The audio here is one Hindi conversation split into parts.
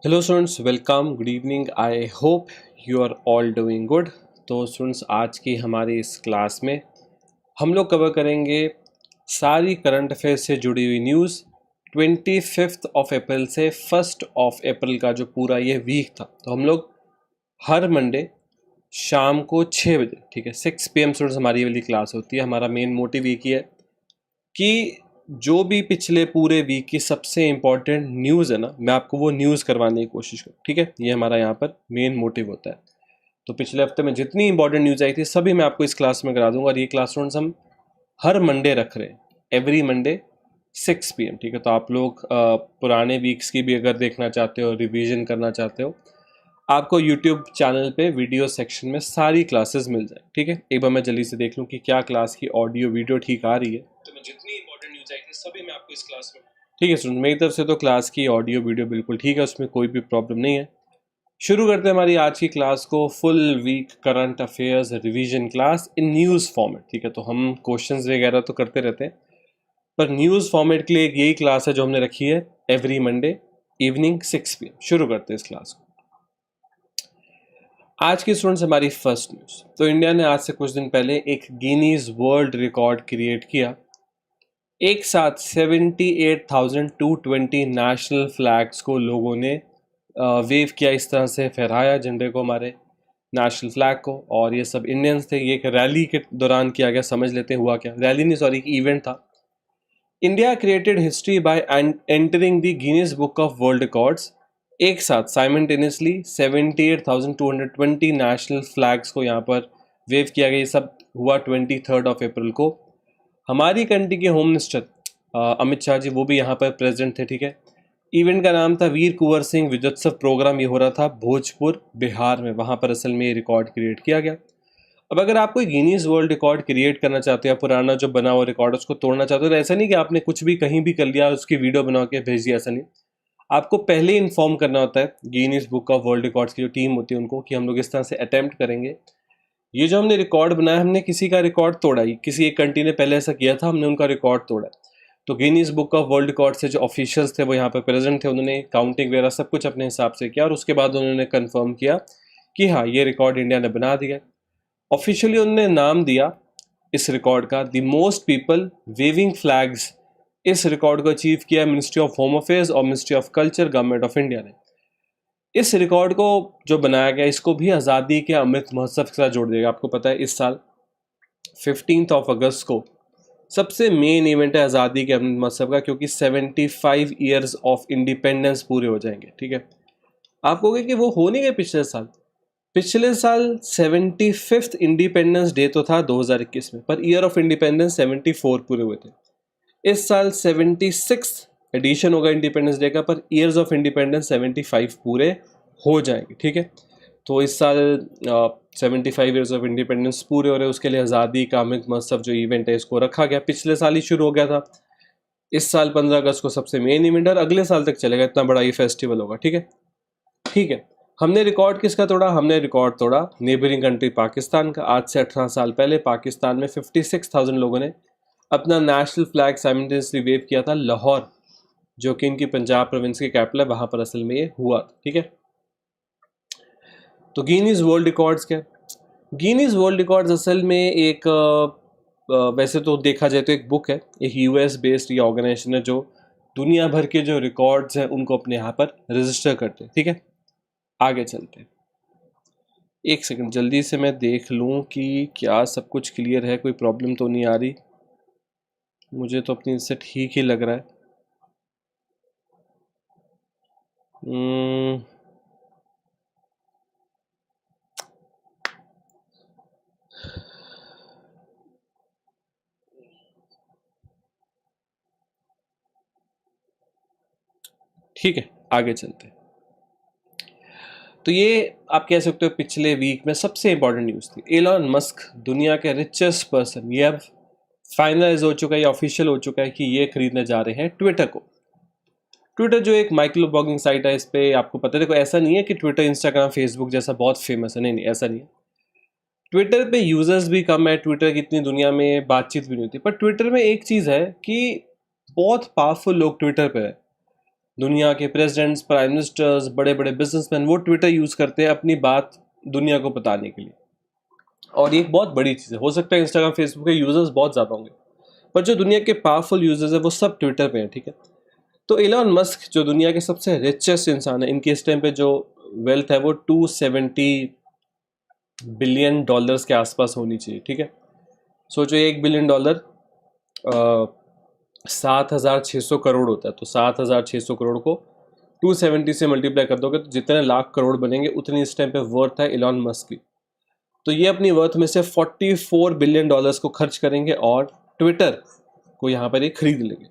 Hello students, welcome, good evening. I hope you are all doing good. तो स्टूडेंट्स, आज की हमारी इस क्लास में हम लोग कवर करेंगे सारी करंट अफेयर्स से जुड़ी हुई न्यूज़ 25 ऑफ अप्रैल से 1 अप्रैल का जो पूरा ये वीक था। तो हम लोग हर मंडे शाम को 6 बजे, ठीक है, 6 PM स्टूडेंट्स हमारी ये वाली क्लास होती है। हमारा मेन मोटिव एक ही है कि जो भी पिछले पूरे वीक की सबसे इम्पॉर्टेंट न्यूज़ है ना, मैं आपको वो न्यूज़ करवाने की कोशिश करूँ, ठीक है। ये हमारा यहाँ पर मेन मोटिव होता है। तो पिछले हफ्ते में जितनी इंपॉर्टेंट न्यूज़ आई थी सभी मैं आपको इस क्लास में करा दूंगा। और ये क्लास स्टूडेंट्स हम हर मंडे रख रहे हैं, एवरी मंडे 6 PM, ठीक है। तो आप लोग पुराने वीक्स की भी अगर देखना चाहते हो, रिवीजन करना चाहते हो, आपको यूट्यूब चैनल पे वीडियो सेक्शन में सारी क्लासेस मिल जाए, ठीक है। एक बार मैं जल्दी से देख लूँ कि क्या क्लास की ऑडियो वीडियो ठीक आ रही है। तो मैं जितनी इंपॉर्टेंट न्यूज़ आई थी सभी मैं आपको इस क्लास में, ठीक है स्टूडेंट। मेरी तरफ से तो क्लास की ऑडियो वीडियो बिल्कुल ठीक है, उसमें कोई भी प्रॉब्लम नहीं है। शुरू करते हैं हमारी आज की क्लास को। Full week current affairs revision class in news format, ठीक है। तो हम क्वेश्चंस वगैरह तो करते रहते हैं, पर न्यूज़ फॉर्मेट के लिए एक यही क्लास है जो हमने रखी है एवरी मंडे इवनिंग 6 PM। शुरू करते हैं इस क्लास को। आज की स्टूडेंट्स हमारी फर्स्ट न्यूज़। तो इंडिया ने आज से कुछ दिन पहले एक गिनीज वर्ल्ड रिकॉर्ड क्रिएट किया। एक साथ 78,220 नेशनल फ्लैग्स को लोगों ने वेव किया, इस तरह से फहराया झंडे को, हमारे नेशनल फ्लैग को। और ये सब इंडियंस थे। ये एक रैली के दौरान किया गया। समझ लेते हैं हुआ क्या। रैली नहीं, सॉरी, एक इवेंट था। India created history by entering the Guinness book of world records. एक साथ साइमल्टेनियसली 78,220 नेशनल फ्लैग्स को यहाँ पर वेव किया गया। ये सब हुआ 23 अप्रैल को। हमारी कंट्री के होम मिनिस्टर अमित शाह जी, वो भी यहाँ पर प्रेजेंट थे, ठीक है। इवेंट का नाम था वीर कुंवर सिंह विजयोत्सव प्रोग्राम। ये हो रहा था भोजपुर, बिहार में। वहाँ पर असल में ये रिकॉर्ड क्रिएट किया गया। अब अगर आप कोई गिनीज वर्ल्ड रिकॉर्ड क्रिएट करना चाहते हो या पुराना जो बना हुआ रिकॉर्ड उसको तोड़ना चाहते हो, तो ऐसा नहीं कि आपने कुछ भी कहीं भी कर लिया उसकी वीडियो बना के भेज दिया। ऐसा नहीं, आपको पहले ही इन्फॉर्म करना होता है Guinness book of world records की जो टीम होती है उनको, कि हम लोग इस तरह से अटेम्प्ट करेंगे। ये जो हमने रिकॉर्ड बनाया, हमने किसी का रिकॉर्ड तोड़ा ही, किसी एक कंट्री ने पहले ऐसा किया था, हमने उनका रिकॉर्ड तोड़ा। तो Guinness book of world record से जो ऑफिशियल्स थे वो यहाँ पर प्रेजेंट थे। उन्होंने काउंटिंग वगैरह सब कुछ अपने हिसाब से किया और उसके बाद उन्होंने कंफर्म किया कि हाँ, ये रिकॉर्ड इंडिया ने बना दिया। ऑफिशियली उन्होंने नाम दिया इस रिकॉर्ड का the most people waving flags. इस रिकॉर्ड को अचीव किया मिनिस्ट्री ऑफ होम अफेयर्स और ministry of culture, government of India ने। इस रिकॉर्ड को जो बनाया गया, इसको भी आज़ादी के अमृत महोत्सव के साथ जोड़ देगा। आपको पता है इस साल 15 अगस्त को सबसे मेन इवेंट है आज़ादी के अमृत महोत्सव का, क्योंकि 75 ईयर्स ऑफ इंडिपेंडेंस पूरे हो जाएंगे, ठीक है। आप कहोगे कि वो हो नहीं गए पिछले साल। पिछले साल 75th इंडिपेंडेंस डे तो था 2021 में, पर ईयर ऑफ इंडिपेंडेंस 74 पूरे हुए थे। इस साल 76th एडिशन होगा इंडिपेंडेंस डे का, पर ईयर्स ऑफ इंडिपेंडेंस 75 पूरे हो जाएंगे, ठीक है। तो इस साल 75 ईयर्स ऑफ इंडिपेंडेंस पूरे हो रहे हैं, उसके लिए आज़ादी का अमृत महोत्सव जो इवेंट है इसको रखा गया। पिछले साल ही शुरू हो गया था। इस साल 15 अगस्त को सबसे मेन इवेंट और अगले साल तक चलेगा। इतना बड़ा ये फेस्टिवल होगा, ठीक है। ठीक है, हमने रिकॉर्ड किसका तोड़ा? हमने रिकॉर्ड तोड़ा नेबरिंग कंट्री पाकिस्तान का। आज से 18 साल पहले पाकिस्तान में 56,000 लोगों ने अपना नेशनल फ्लैग साइमल्टेनियसली वेव किया था। लाहौर, जो कि इनकी पंजाब प्रोविंस की कैपिटल है, वहाँ पर असल में ये हुआ था, ठीक है। तो गिनीज वर्ल्ड रिकॉर्ड्स क्या? गिनीज वर्ल्ड रिकॉर्ड्स असल में एक वैसे तो देखा जाए तो एक बुक है, एक US बेस्ड ये ऑर्गेनाइजेशन है जो दुनिया भर के जो रिकॉर्ड्स हैं उनको अपने यहाँ पर रजिस्टर करते हैं, ठीक है। आगे चलते हैं। एक सेकंड, जल्दी से मैं देख लूँ कि क्या सब कुछ क्लियर है, कोई प्रॉब्लम तो नहीं आ रही। मुझे तो अपनी से ठीक ही लग रहा है। ठीक है, आगे चलते हैं। तो ये आप कह सकते हो पिछले वीक में सबसे इंपॉर्टेंट न्यूज़ थी। एलॉन मस्क, दुनिया के रिचेस्ट पर्सन, ये अब फाइनलाइज हो चुका है, ये ऑफिशियल हो चुका है कि ये खरीदने जा रहे हैं ट्विटर को। ट्विटर जो एक माइक्रो ब्लॉगिंग साइट है, इस पर आपको पता है, देखो ऐसा नहीं है कि ट्विटर इंस्टाग्राम फेसबुक जैसा बहुत फेमस है, नहीं नहीं, ऐसा नहीं है। ट्विटर पे यूजर्स भी कम है, ट्विटर की इतनी दुनिया में बातचीत भी नहीं होती, पर ट्विटर में एक चीज़ है कि बहुत पावरफुल लोग ट्विटर पे है। दुनिया के प्रेसिडेंट्स, प्राइम मिनिस्टर्स, बड़े बड़े बिजनेसमैन वो ट्विटर यूज़ करते हैं अपनी बात दुनिया को बताने के लिए। और ये एक बहुत बड़ी चीज़ है। हो सकता है इंस्टाग्राम, फेसबुक के यूज़र्स बहुत ज़्यादा होंगे, पर जो दुनिया के पावरफुल यूज़र्स हैं वो सब ट्विटर पे हैं, ठीक है। तो एलन मस्क जो दुनिया के सबसे रिचेस्ट इंसान है, इनके इस टाइम पे जो वेल्थ है वो 270 बिलियन डॉलर्स के आसपास होनी चाहिए, ठीक है। सोचो $1 बिलियन 7,600 करोड़ होता है, तो 7,600 करोड़ को 270 से मल्टीप्लाई कर दोगे तो जितने लाख करोड़ बनेंगे उतनी इस टाइम पे वर्थ है एलन मस्क की। तो ये अपनी वर्थ में से 44 बिलियन डॉलर्स को खर्च करेंगे और ट्विटर को यहाँ पर ये खरीद लेंगे।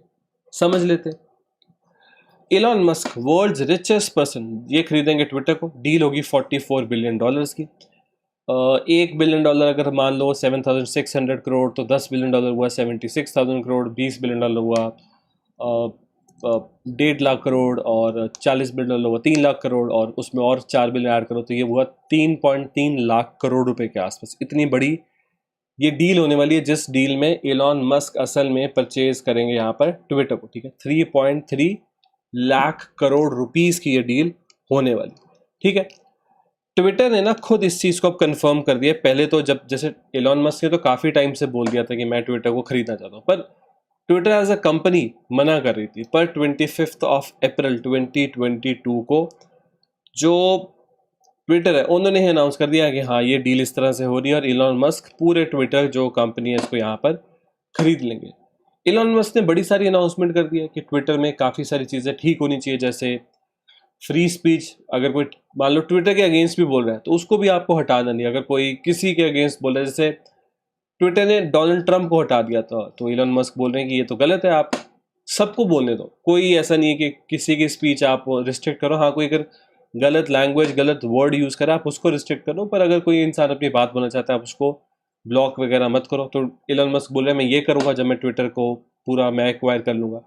समझ लेते हैं, Elon Musk world's richest person, ये खरीदेंगे ट्विटर को, डील होगी 44 बिलियन डॉलर्स की। $1 बिलियन अगर मान लो 7,600 करोड़, तो $10 बिलियन हुआ 76,000 करोड़, $20 बिलियन हुआ 1.5 लाख करोड़, और $40 बिलियन हुआ 3 लाख करोड़, और उसमें और 4 बिलियन ऐड करो तो ये हुआ 3.3 लाख करोड़ रुपए के आसपास। इतनी बड़ी ये डील होने वाली है, जिस डील में एलन मस्क असल में परचेज करेंगे यहाँ पर ट्विटर को, ठीक है। 3.3 लाख करोड़ रुपीस की ये डील होने वाली, ठीक है। ट्विटर ने ना खुद इस चीज़ को अब कंफर्म कर दिया। पहले तो जब जैसे एलन मस्क ने तो काफ़ी टाइम से बोल दिया था कि मैं ट्विटर को खरीदना चाहता हूँ, पर ट्विटर एज अ कंपनी मना कर रही थी। पर 25 अप्रैल 2022 को जो ट्विटर है उन्होंने अनाउंस कर दिया कि हाँ ये डील इस तरह से हो रही है और एलन मस्क पूरे ट्विटर जो कंपनी है इसको यहाँ पर खरीद लेंगे। एलन मस्क ने बड़ी सारी अनाउंसमेंट कर दिया कि ट्विटर में काफ़ी सारी चीज़ें ठीक होनी चाहिए, जैसे फ्री स्पीच। अगर कोई मान लो ट्विटर के अगेंस्ट भी बोल रहा है तो उसको भी आपको हटाना नहीं। अगर कोई किसी के अगेंस्ट बोल रहा है, जैसे ट्विटर ने डोनाल्ड ट्रंप को हटा दिया था, तो एलन मस्क बोल रहे हैं कि ये तो गलत है, आप सबको बोलने दो। कोई ऐसा नहीं है कि किसी की स्पीच आप रिस्ट्रिक्ट करो। हाँ, कोई अगर गलत लैंग्वेज, गलत वर्ड यूज़ करे आप उसको रिस्ट्रिक्ट करो, पर अगर कोई इंसान अपनी बात बोलना चाहता है आप उसको ब्लॉक वगैरह मत करो। तो एलन मस्क बोल रहे हैं मैं ये करूँगा जब मैं ट्विटर को पूरा मैं एक्वायर कर लूँगा।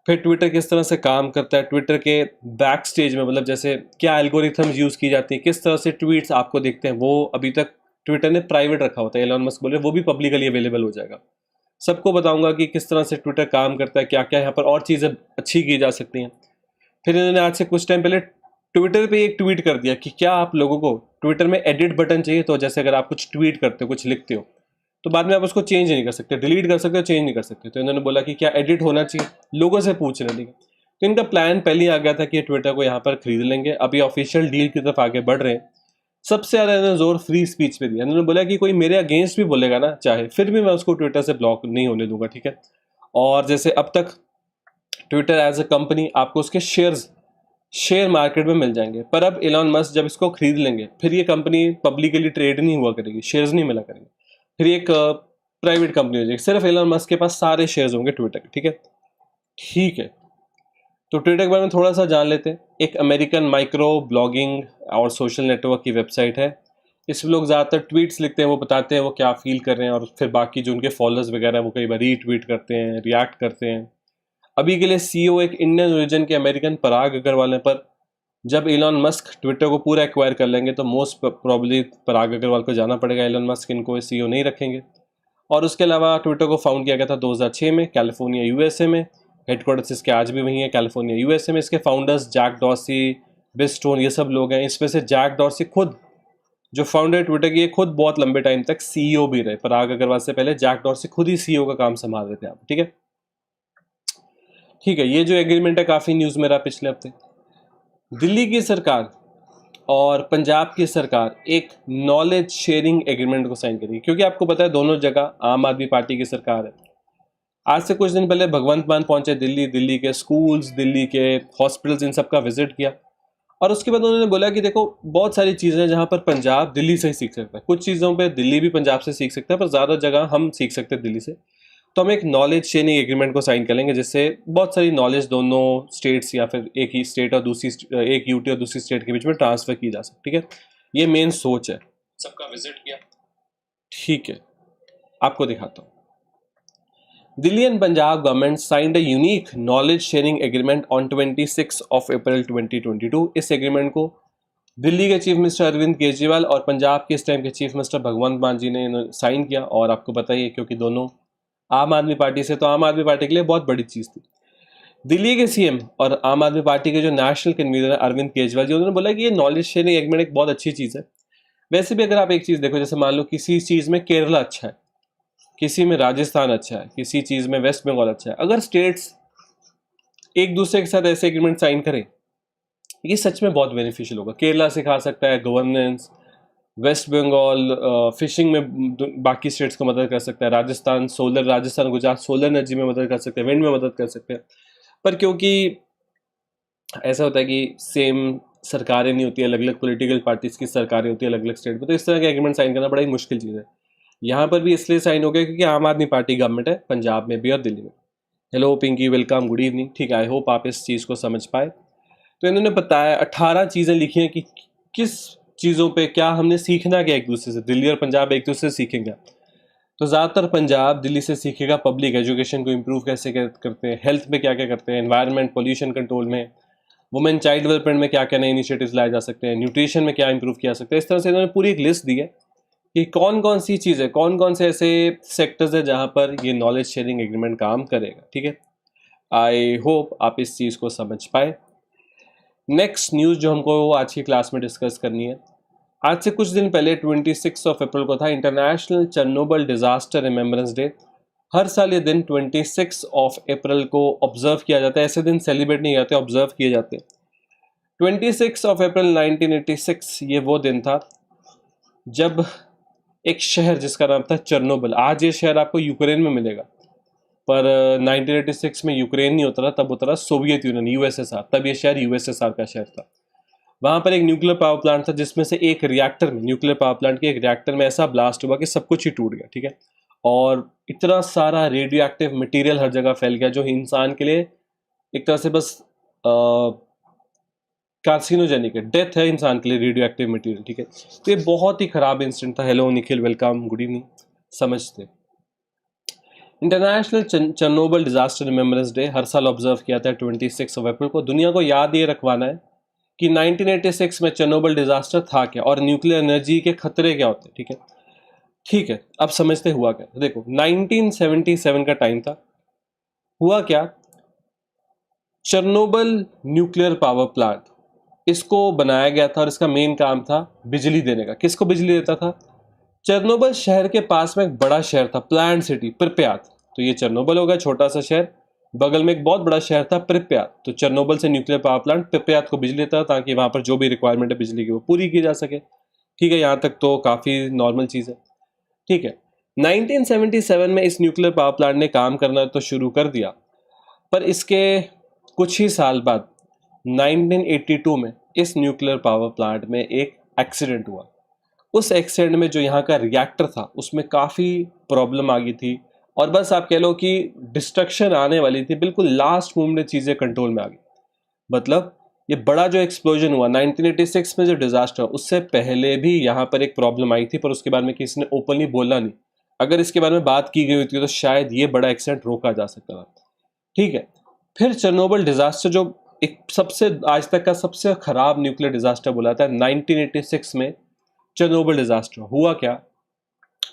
फिर ट्विटर किस तरह से काम करता है, ट्विटर के बैक स्टेज में, मतलब जैसे क्या एल्गोरिथम्स यूज़ की जाती है, किस तरह से ट्वीट्स आपको दिखते हैं, वो अभी तक ट्विटर ने प्राइवेट रखा होता है। एलन मस्क बोले वो भी पब्लिकली अवेलेबल हो जाएगा। सबको बताऊंगा कि किस तरह से ट्विटर काम करता है, क्या क्या यहाँ पर और चीज़ें अच्छी की जा सकती हैं। फिर इन्होंने आज से कुछ टाइम पहले ट्विटर पे एक ट्वीट कर दिया कि क्या आप लोगों को ट्विटर में एडिट बटन चाहिए। तो जैसे अगर आप कुछ ट्वीट करते हो, कुछ लिखते हो, तो बाद में आप उसको चेंज नहीं कर सकते, डिलीट कर सकते हो, चेंज नहीं कर सकते। तो इन्होंने बोला कि क्या एडिट होना चाहिए, लोगों से पूछ रहे, ठीक है। तो इनका प्लान पहले ही आ गया था कि ट्विटर को यहाँ पर खरीद लेंगे। अभी ऑफिशियल डील की तरफ आगे बढ़ रहे हैं। सबसे ज़्यादा इन्होंने जोर फ्री स्पीच पे दिया। इन्होंने बोला कि कोई मेरे अगेंस्ट भी बोलेगा ना चाहे, फिर भी मैं उसको ट्विटर से ब्लॉक नहीं होने दूंगा, ठीक है। और जैसे अब तक ट्विटर एज अ कंपनी आपको उसके शेयर मार्केट में मिल जाएंगे, पर अब एलन मस्क जब इसको खरीद लेंगे फिर ये कंपनी पब्लिकली ट्रेड नहीं हुआ करेगी, शेयर्स नहीं मिला करेंगे, फिर एक प्राइवेट कंपनी हो जाएगी। सिर्फ एलन मस्क के पास सारे शेयर्स होंगे ट्विटर के, ठीक है। ठीक है, तो ट्विटर के बारे में थोड़ा सा जान लेते हैं। एक अमेरिकन माइक्रो ब्लॉगिंग और सोशल नेटवर्क की वेबसाइट है। इसमें लोग ज़्यादातर ट्वीट्स लिखते हैं, वो बताते हैं वो क्या फील कर रहे हैं, और फिर बाकी जो उनके फॉलोअर्स वगैरह वो कई बार रीट्वीट करते हैं, रिएक्ट करते हैं। अभी के लिए सीईओ एक इंडियन ओरिजिन के अमेरिकन पराग अग्रवाल है, पर जब एलन मस्क ट्विटर को पूरा एक्वायर कर लेंगे तो मोस्ट प्रॉब्ली पराग अग्रवाल को जाना पड़ेगा। एलन मस्क इनको सीईओ नहीं रखेंगे। और उसके अलावा ट्विटर को फाउंड किया गया था 2006 में कैलिफोर्निया यूएसए में। हेडक्वार्टर्स इसके आज भी वहीं है कैलिफोर्निया यूएसए में। इसके फाउंडर्स जैक डॉर्सी, बिस्टोन, ये सब लोग हैं। इसमें से जैक डॉर्सी खुद जो फाउंडर ट्विटर की, खुद बहुत लंबे टाइम तक सीईओ भी रहे। पराग अग्रवाल से पहले जैक डॉर्सी खुद ही सीईओ का काम संभाल रहे थे आप, ठीक है। ठीक है, ये जो एग्रीमेंट है काफ़ी न्यूज़ में रहा पिछले हफ्ते। दिल्ली की सरकार और पंजाब की सरकार एक नॉलेज शेयरिंग एग्रीमेंट को साइन करेगी, क्योंकि आपको पता है दोनों जगह आम आदमी पार्टी की सरकार है। आज से कुछ दिन पहले भगवंत मान पहुंचे दिल्ली, दिल्ली के स्कूल्स, दिल्ली के हॉस्पिटल्स, इन सब का विजिट किया। और उसके बाद उन्होंने बोला कि देखो बहुत सारी चीज़ें हैं जहाँ पर पंजाब दिल्ली से ही सीख सकता है, कुछ चीज़ों पे दिल्ली भी पंजाब से सीख सकता है, पर ज़्यादा जगह हम सीख सकते हैं दिल्ली से। तो हम एक नॉलेज शेयरिंग एग्रीमेंट को साइन कर लेंगे, जिससे बहुत सारी नॉलेज दोनों स्टेट्स या फिर एक ही स्टेट और एक यूटी और दूसरी स्टेट के बीच में ट्रांसफर की जा सकती है, ठीक है। ये मेन सोच है। सबका विजिट किया, ठीक है, आपको दिखाता हूँ। Delhi and Punjab government signed a unique knowledge sharing agreement on 26 अप्रैल 2022। इस एग्रीमेंट को दिल्ली के चीफ मिनिस्टर अरविंद केजरीवाल और पंजाब के इस टाइम के चीफ मिनिस्टर भगवंत मान जी ने साइन किया। और आपको बताइए, क्योंकि दोनों आम आदमी पार्टी से, तो आम आदमी पार्टी के लिए बहुत बड़ी चीज़ थी। दिल्ली के सीएम और आम आदमी पार्टी के जो नेशनल कन्वीनर है अरविंद केजरीवाल जी, उन्होंने बोला कि ये नॉलेज शेयरिंग एग्रीमेंट एक बहुत अच्छी चीज़ है। वैसे भी अगर आप एक चीज़ देखो, जैसे मान लो किसी चीज़ में केरला अच्छा है, किसी में राजस्थान अच्छा है, किसी चीज़ में वेस्ट बंगाल अच्छा है, अगर स्टेट्स एक दूसरे के साथ ऐसे एग्रीमेंट साइन करें, ये सच में बहुत बेनिफिशियल होगा। केरला सिखा सकता है गवर्नेंस, वेस्ट बंगाल फिशिंग में बाकी स्टेट्स को मदद कर सकता है, Rajasthan solar, Rajasthan Gujarat solar energy में मदद कर सकते हैं, विंड में मदद कर सकते हैं। पर क्योंकि ऐसा होता है कि सेम सरकारें नहीं होती, अलग अलग पॉलिटिकल पार्टीज की सरकारें होती है अलग अलग स्टेट में, तो इस तरह का एग्रीमेंट साइन करना बड़ा ही मुश्किल चीज़ है। यहाँ पर भी इसलिए साइन हो गया क्योंकि आम आदमी पार्टी गवर्नमेंट है पंजाब में भी और दिल्ली में। Hello Pinky, welcome, good evening. ठीक है, आई होप आप इस चीज़ को समझ पाए। तो इन्होंने बताया 18 चीज़ें लिखी हैं कि किस चीज़ों पे क्या हमने सीखना क्या एक दूसरे से, दिल्ली और पंजाब एक दूसरे से सीखेंगे। तो ज़्यादातर पंजाब दिल्ली से सीखेगा पब्लिक एजुकेशन को इम्प्रूव कैसे करते हैं, हेल्थ में क्या क्या करते हैं, एनवायरनमेंट पोल्यूशन कंट्रोल में, वुमेन चाइल्ड डेवलपमेंट में क्या क्या नए इनिशिएटिव्स लाए जा सकते हैं, न्यूट्रिशन में क्या इंप्रूव किया सकते हैं। इस तरह से इन्होंने पूरी एक लिस्ट दी है कि कौन कौन सी चीज़ें, कौन कौन से ऐसे सेक्टर्स है जहाँ पर ये नॉलेज शेयरिंग एग्रीमेंट काम करेगा। ठीक है, आई होप आप इस चीज़ को समझ पाए। नेक्स्ट न्यूज़ जो हमको आज की क्लास में डिस्कस करनी है, आज से कुछ दिन पहले 26 अप्रैल को था international Chernobyl disaster remembrance day. हर साल ये दिन 26 अप्रैल को ऑब्जर्व किया जाता है। ऐसे दिन सेलिब्रेट नहीं जाते, ऑब्जर्व किए जाते हैं। 26 अप्रैल 1986 ये वो दिन था जब एक शहर जिसका नाम था चेरनोबिल, आज ये शहर आपको यूक्रेन में मिलेगा, पर 1986 में यूक्रेन नहीं होता था, तब होता था सोवियत यूनियन, यूएसएसआर। तब ये शहर यूएसएसआर का शहर था। वहाँ पर एक न्यूक्लियर पावर प्लांट था जिसमें से एक रिएक्टर में, न्यूक्लियर पावर प्लांट के एक रिएक्टर में ऐसा ब्लास्ट हुआ कि सब कुछ ही टूट गया। ठीक है, और इतना सारा रेडियो एक्टिव मटीरियल हर जगह फैल गया जो इंसान के लिए एक तरह से बस कार्सिनोजेनिक है, डेथ है इंसान के लिए रेडियो एक्टिव मटीरियल। ठीक है, तो ये बहुत ही खराब इंसिडेंट था। Hello Nikhil, welcome, good evening. समझते international Chernobyl disaster remembrance day हर साल ऑब्जर्व किया था 26 अप्रैल को। दुनिया को याद ये रखवाना है कि 1986 में चेरनोबिल डिजास्टर था क्या और न्यूक्लियर एनर्जी के खतरे क्या होते हैं। ठीक है, ठीक है, अब समझते हुआ क्या। देखो 1977 का टाइम था। हुआ क्या, चेरनोबिल न्यूक्लियर पावर प्लांट, इसको बनाया गया था और इसका मेन काम था बिजली देने का। किसको बिजली देता था? चेरनोबिल शहर के पास में एक बड़ा शहर था, प्लांट सिटी प्रिप्यात। तो ये चेरनोबिल हो गया छोटा सा शहर, बगल में एक बहुत बड़ा शहर था प्रिप्यात। तो चेरनोबिल से न्यूक्लियर पावर प्लांट प्रिप्यात को बिजली देता ताकि वहां पर जो भी रिक्वायरमेंट है बिजली की वो पूरी की जा सके। ठीक है, यहाँ तक तो काफ़ी नॉर्मल चीज़ है। ठीक है, 1977 में इस न्यूक्लियर पावर प्लांट ने काम करना तो शुरू कर दिया, पर इसके कुछ ही साल बाद 1982 में इस न्यूक्लियर पावर प्लांट में एक एक्सीडेंट हुआ। उस एक्सीडेंट में जो यहाँ का रिएक्टर था उसमें काफ़ी प्रॉब्लम आ गई थी और बस आप कह लो कि डिस्ट्रक्शन आने वाली थी। बिल्कुल लास्ट मोमेंट में चीज़ें कंट्रोल में आ गई। मतलब ये बड़ा जो एक्सप्लोजन हुआ 1986 में जो डिजास्टर, उससे पहले भी यहाँ पर एक प्रॉब्लम आई थी, पर उसके बारे में किसी ने ओपनली बोला नहीं। अगर इसके बारे में बात की गई होती तो शायद ये बड़ा एक्सीडेंट रोका जा सकता था। ठीक है, फिर चेरनोबिल डिजास्टर जो एक सबसे आज तक का सबसे खराब न्यूक्लियर डिजास्टर बोला था, 1986 में चेरनोबिल डिजास्टर हुआ क्या।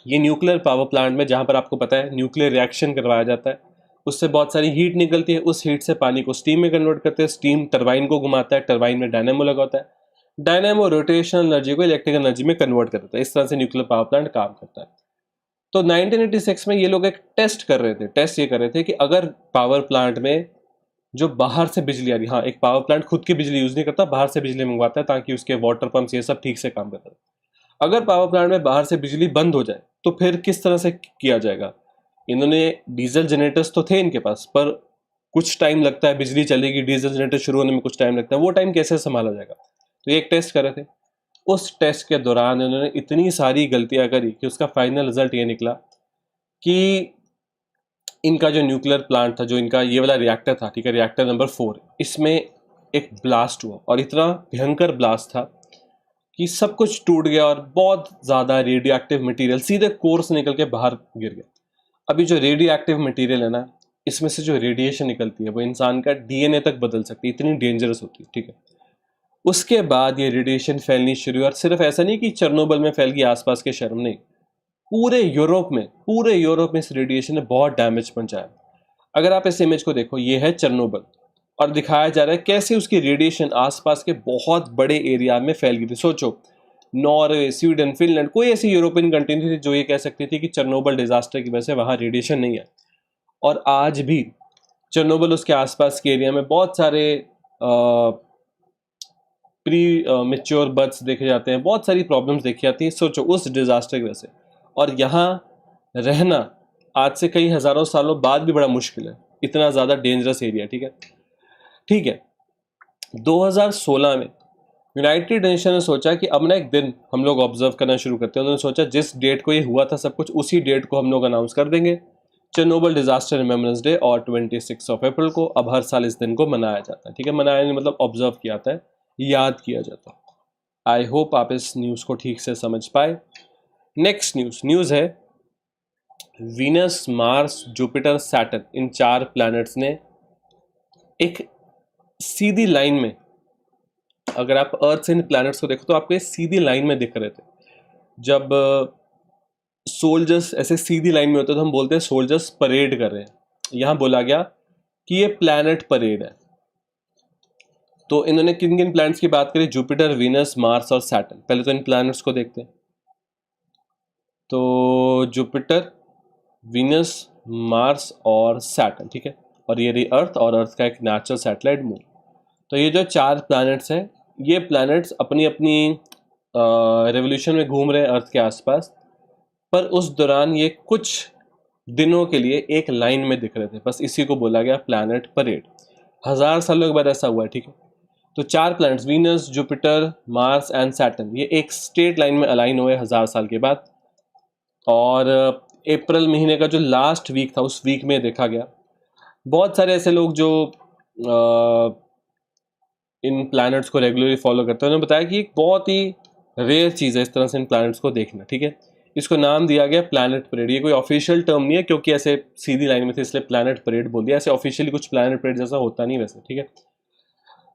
ये न्यूक्लियर पावर प्लांट में, जहां पर आपको पता है न्यूक्लियर रिएक्शन करवाया जाता है, उससे बहुत सारी हीट निकलती है। उस हीट से पानी को स्टीम में कन्वर्ट करते हैं, स्टीम टरबाइन को घुमाता है, टरबाइन में डायनेमो लगा होता है, डायनेमो रोटेशनल एनर्जी को इलेक्ट्रिकल एनर्जी में कन्वर्ट करता है। इस तरह से न्यूक्लियर पावर प्लांट काम करता है। तो 1986 में ये लोग एक टेस्ट कर रहे थे। टेस्ट ये कर रहे थे कि अगर पावर प्लांट में जो बाहर से बिजली आ रही, हाँ, एक पावर प्लांट खुद की बिजली यूज नहीं करता, बाहर से बिजली मंगवाता है ताकि उसके वाटर पंप्स ये सब ठीक से काम करता है। अगर पावर प्लांट में बाहर से बिजली बंद हो जाए तो फिर किस तरह से किया जाएगा। इन्होंने डीजल जनरेटर्स तो थे इनके पास, पर कुछ टाइम लगता है, बिजली चलेगी, डीजल जनरेटर शुरू होने में कुछ टाइम लगता है, वो टाइम कैसे संभाला जाएगा। तो एक टेस्ट कर रहे थे। उस टेस्ट के दौरान इन्होंने इतनी सारी गलतियां करी कि उसका फाइनल रिजल्ट ये निकला कि इनका जो न्यूक्लियर प्लांट था, जो इनका ये वाला रिएक्टर था, ठीक है, रिएक्टर नंबर 4, इसमें एक ब्लास्ट हुआ और इतना भयंकर ब्लास्ट था कि सब कुछ टूट गया और बहुत ज़्यादा रेडियो एक्टिव मटीरियल सीधे कोर से निकल के बाहर गिर गया। अभी जो रेडियो एक्टिव मटीरियल है ना, इसमें से जो रेडिएशन निकलती है वो इंसान का डीएनए तक बदल सकती है, इतनी डेंजरस होती है। ठीक है, उसके बाद ये रेडिएशन फैलनी शुरू हुई और सिर्फ ऐसा नहीं कि चेरनोबिल में फैल गई, आसपास के शहरों में नहीं, पूरे यूरोप में इस रेडिएशन ने बहुत डैमेज पहुंचाया। अगर आप इस इमेज को देखो, ये है चेरनोबिल, और दिखाया जा रहा है कैसे उसकी रेडिएशन आसपास के बहुत बड़े एरिया में फैल गई थी। सोचो, नॉर्वे, स्वीडन, फिनलैंड, कोई ऐसी यूरोपियन कंट्री नहीं थी जो ये कह सकती थी कि चेरनोबिल डिजास्टर की वजह से वहाँ रेडिएशन नहीं है। और आज भी चेरनोबिल उसके आसपास के एरिया में बहुत सारे प्री मेच्योर बर्थ्स देखे जाते हैं, बहुत सारी प्रॉब्लम्स देखी जाती हैं। सोचो उस डिजास्टर की वजह से। और यहाँ रहना आज से कई हजारों सालों बाद भी बड़ा मुश्किल है, इतना ज़्यादा डेंजरस एरिया। ठीक है, ठीक है। 2016 में यूनाइटेड नेशन ने सोचा कि अब ना एक दिन हम लोग ऑब्जर्व करना शुरू करते हैं। उन्होंने सोचा जिस डेट को ये हुआ था सब कुछ, उसी डेट को हम लोग अनाउंस कर देंगे, चेरनोबिल डिजास्टर रिमेम्बरेंस डे। और 26 अप्रैल को अब हर साल इस दिन को मनाया जाता है। ठीक है, मनाया नहीं मतलब ऑब्जर्व किया जाता है, याद किया जाता है। आई होप आप इस न्यूज़ को ठीक से समझ पाए। नेक्स्ट न्यूज़ है वीनस, मार्स, जुपिटर, सैटर्न, इन 4 प्लैनेट्स ने एक सीधी लाइन में, अगर आप अर्थ से इन प्लैनेट्स को देखो तो आपको ये सीधी लाइन में दिख रहे थे। जब सोल्जर्स ऐसे सीधी लाइन में होते तो हम बोलते हैं सोल्जर्स परेड कर रहे हैं। यहां बोला गया कि ये प्लैनेट परेड है। तो इन्होंने किन किन प्लैनेट्स की बात करी? जुपिटर, वीनस, मार्स और सैटर्न। पहले तो इन प्लैनेट्स को देखते हैं। तो जुपिटर, वीनस, मार्स और सैटर्न। ठीक है, और ये रही अर्थ और अर्थ का एक नेचुरल सैटेलाइट मून। तो ये जो 4 प्लैनेट्स हैं, ये प्लैनेट्स अपनी अपनी रेवोल्यूशन में घूम रहे हैं अर्थ के आसपास, पर उस दौरान ये कुछ दिनों के लिए एक लाइन में दिख रहे थे। बस इसी को बोला गया प्लैनेट परेड। 1000 सालों के बाद ऐसा हुआ है। ठीक है, तो 4 planets Venus, Jupiter, Mars and Saturn, ये एक स्ट्रेट लाइन में अलाइन हुए 1000 साल के बाद। और अप्रैल महीने का जो लास्ट वीक था उस वीक में देखा गया। बहुत सारे ऐसे लोग जो इन प्लैनेट्स को रेगुलरली फॉलो करते हैं, उन्होंने बताया कि एक बहुत ही रेयर चीज़ है इस तरह से इन प्लैनेट्स को देखना। ठीक है, इसको नाम दिया गया प्लैनेट परेड। ये कोई ऑफिशियल टर्म नहीं है, क्योंकि ऐसे सीधी लाइन में थे इसलिए प्लैनेट परेड बोल दिया। ऐसे ऑफिशियली कुछ प्लैनेट परेड जैसा होता नहीं वैसे। ठीक है,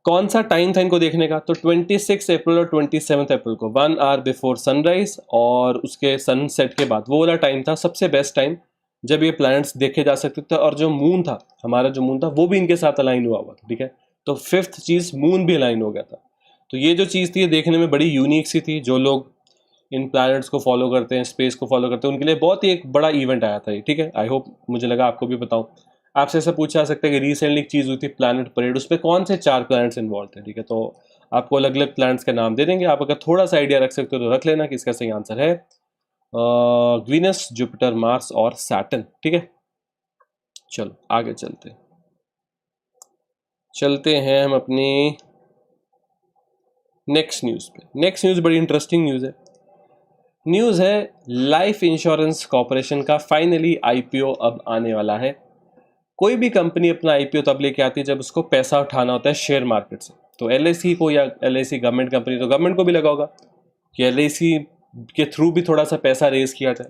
कौन सा टाइम था इनको देखने का? तो 26 अप्रैल और 27 अप्रैल को 1 आवर बिफोर सनराइज और उसके सनसेट के बाद, वो वाला टाइम था सबसे बेस्ट टाइम जब ये प्लैनेट्स देखे जा सकते थे। और जो मून था, हमारा जो मून था, वो भी इनके साथ अलाइन हुआ था। ठीक है, तो 5th चीज़ मून भी अलाइन हो गया था। तो ये जो चीज़ थी ये देखने में बड़ी यूनिक सी थी। जो लोग इन प्लैनेट्स को फॉलो करते हैं, स्पेस को फॉलो करते हैं, उनके लिए बहुत ही एक बड़ा इवेंट आया था ये। ठीक है, आई होप, मुझे लगा आपको भी बताऊं। आपसे ऐसा पूछा जा सकता है कि रिसेंटली एक चीज़ हुई थी प्लैनेट परेड, उसमें कौन से 4 प्लैनेट्स इन्वॉल्व थे? ठीक है, तो आपको अलग अलग प्लैनेट्स के नाम दे देंगे। आप अगर थोड़ा सा आइडिया रख सकते हो तो रख लेना कि इसका सही आंसर है वीनस, जुपिटर, मार्स और सैटर्न। ठीक है, चलो आगे चलते हैं हम अपनी नेक्स्ट न्यूज़ पे। नेक्स्ट न्यूज़ बड़ी इंटरेस्टिंग न्यूज़ है लाइफ इंश्योरेंस कॉर्पोरेशन का फाइनली आईपीओ अब आने वाला है। कोई भी कंपनी अपना आईपीओ तब लेके आती है जब उसको पैसा उठाना होता है शेयर मार्केट से। तो एलआईसी को, या एलआईसी गवर्नमेंट कंपनी, तो गवर्नमेंट को भी लगा होगा कि एलआईसी के थ्रू भी थोड़ा सा पैसा रेज किया जाए।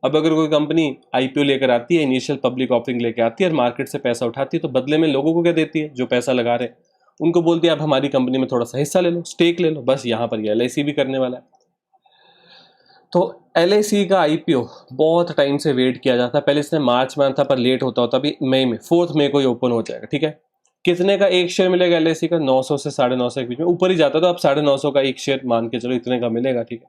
अब अगर कोई कंपनी आईपीओ लेकर आती है, इनिशियल पब्लिक ऑफरिंग लेकर आती है और मार्केट से पैसा उठाती है, तो बदले में लोगों को क्या देती है? जो पैसा लगा रहे हैं उनको बोलती है आप हमारी कंपनी में थोड़ा सा हिस्सा ले लो, स्टेक ले लो। बस यहाँ पर एलआईसी भी करने वाला है। तो एलआईसी का आईपीओ बहुत टाइम से वेट किया जाता है। पहले इसने मार्च में था पर लेट होता अभी मई में, 4 मई को ही ओपन हो जाएगा। ठीक है, कितने का एक शेयर मिलेगा एलआईसी का? 900 से 950 के बीच में, ऊपर ही जाता तो आप 950 का एक शेयर मान के चलो, इतने का मिलेगा। ठीक है,